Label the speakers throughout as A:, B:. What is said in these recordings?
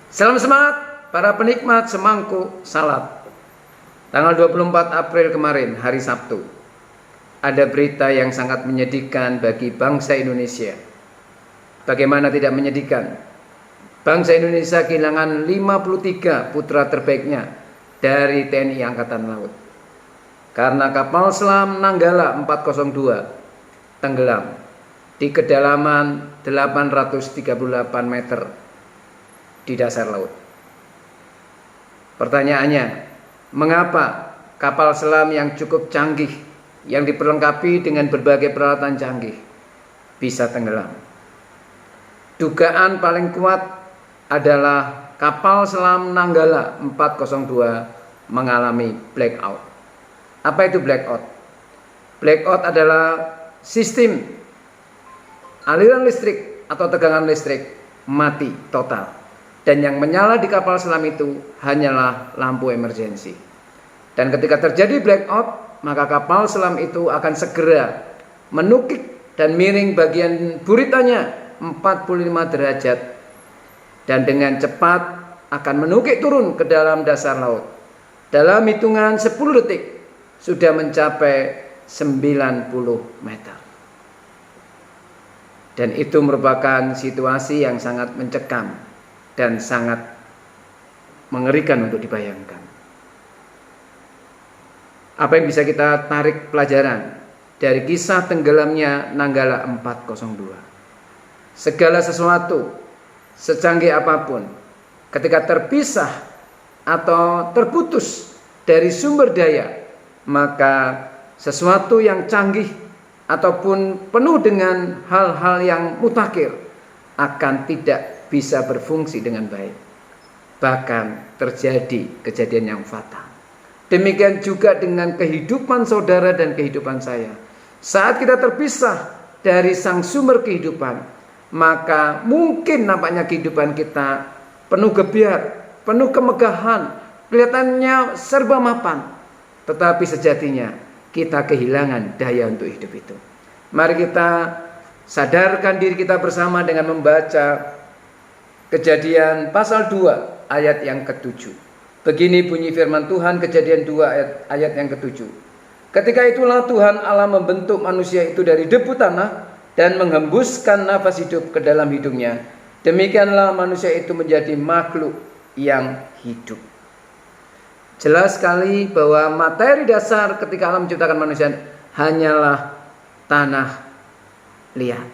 A: Salam semangat para penikmat semangkuk salad. Tanggal 24 April kemarin, hari Sabtu, ada berita yang sangat menyedihkan bagi bangsa Indonesia. Bagaimana tidak menyedihkan? Bangsa Indonesia kehilangan 53 putra terbaiknya dari TNI Angkatan Laut. Karena kapal selam Nanggala 402 tenggelam di kedalaman 838 meter di dasar laut. Pertanyaannya, mengapa kapal selam yang cukup canggih, yang diperlengkapi dengan berbagai peralatan canggih, bisa tenggelam? Dugaan paling kuat adalah kapal selam Nanggala 402 mengalami blackout. Apa itu blackout? Blackout adalah sistem aliran listrik atau tegangan listrik mati total. Dan yang menyala di kapal selam itu hanyalah lampu emergensi. Dan ketika terjadi blackout, maka kapal selam itu akan segera menukik dan miring bagian buritannya 45 derajat. Dan dengan cepat akan menukik turun ke dalam dasar laut. Dalam hitungan 10 detik sudah mencapai 90 meter. Dan itu merupakan situasi yang sangat mencekam dan sangat mengerikan untuk dibayangkan. Apa yang bisa kita tarik pelajaran dari kisah tenggelamnya Nanggala 402? Segala sesuatu, secanggih apapun, ketika terpisah atau terputus dari sumber daya, maka sesuatu yang canggih ataupun penuh dengan hal-hal yang mutakhir akan tidak bisa berfungsi dengan baik. Bahkan terjadi kejadian yang fatal. Demikian juga dengan kehidupan saudara dan kehidupan saya. Saat kita terpisah dari sang sumber kehidupan, maka mungkin nampaknya kehidupan kita penuh gebiar, penuh kemegahan, kelihatannya serba mapan. Tetapi sejatinya kita kehilangan daya untuk hidup itu. Mari kita sadarkan diri kita bersama dengan membaca Kejadian pasal 2 ayat yang ke-7. Begini bunyi firman Tuhan, Kejadian 2 ayat yang ke-7. Ketika itulah Tuhan Allah membentuk manusia itu dari debu tanah dan menghembuskan nafas hidup ke dalam hidungnya. Demikianlah manusia itu menjadi makhluk yang hidup. Jelas sekali bahwa materi dasar ketika Allah menciptakan manusia hanyalah tanah liat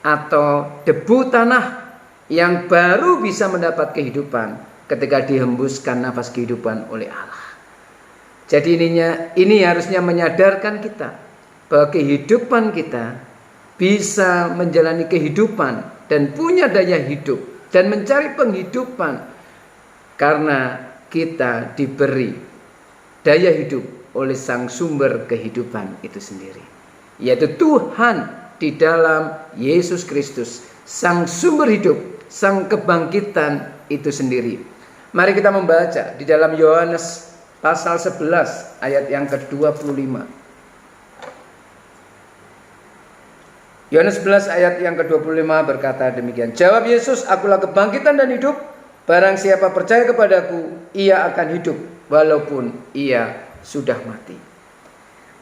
A: atau debu tanah yang baru bisa mendapat kehidupan ketika dihembuskan nafas kehidupan oleh Allah. Jadi ini harusnya menyadarkan kita bahwa kehidupan kita bisa menjalani kehidupan dan punya daya hidup dan mencari penghidupan karena kita diberi daya hidup oleh sang sumber kehidupan itu sendiri, yaitu Tuhan di dalam Yesus Kristus, sang sumber hidup, sang kebangkitan itu sendiri. Mari kita membaca di dalam Yohanes pasal 11 ayat yang ke-25. Yohanes 11 ayat yang ke-25 berkata demikian. Jawab Yesus, akulah kebangkitan dan hidup. Barang siapa percaya kepadaku, ia akan hidup walaupun ia sudah mati.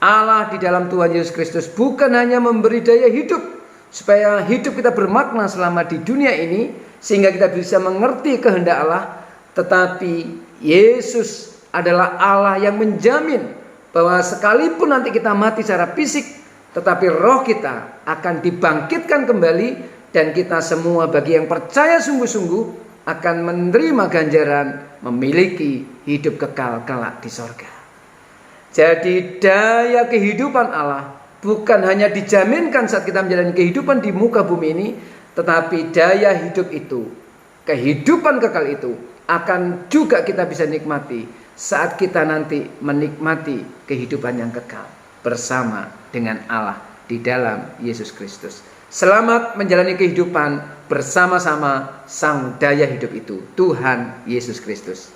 A: Allah di dalam Tuhan Yesus Kristus bukan hanya memberi daya hidup supaya hidup kita bermakna selama di dunia ini, sehingga kita bisa mengerti kehendak Allah, tetapi Yesus adalah Allah yang menjamin bahwa sekalipun nanti kita mati secara fisik, tetapi roh kita akan dibangkitkan kembali, dan kita semua bagi yang percaya sungguh-sungguh akan menerima ganjaran memiliki hidup kekal kelak di sorga. Jadi daya kehidupan Allah bukan hanya dijaminkan saat kita menjalani kehidupan di muka bumi ini, tetapi daya hidup itu, kehidupan kekal itu akan juga kita bisa nikmati saat kita nanti menikmati kehidupan yang kekal bersama dengan Allah di dalam Yesus Kristus. Selamat menjalani kehidupan bersama-sama sang daya hidup itu, Tuhan Yesus Kristus.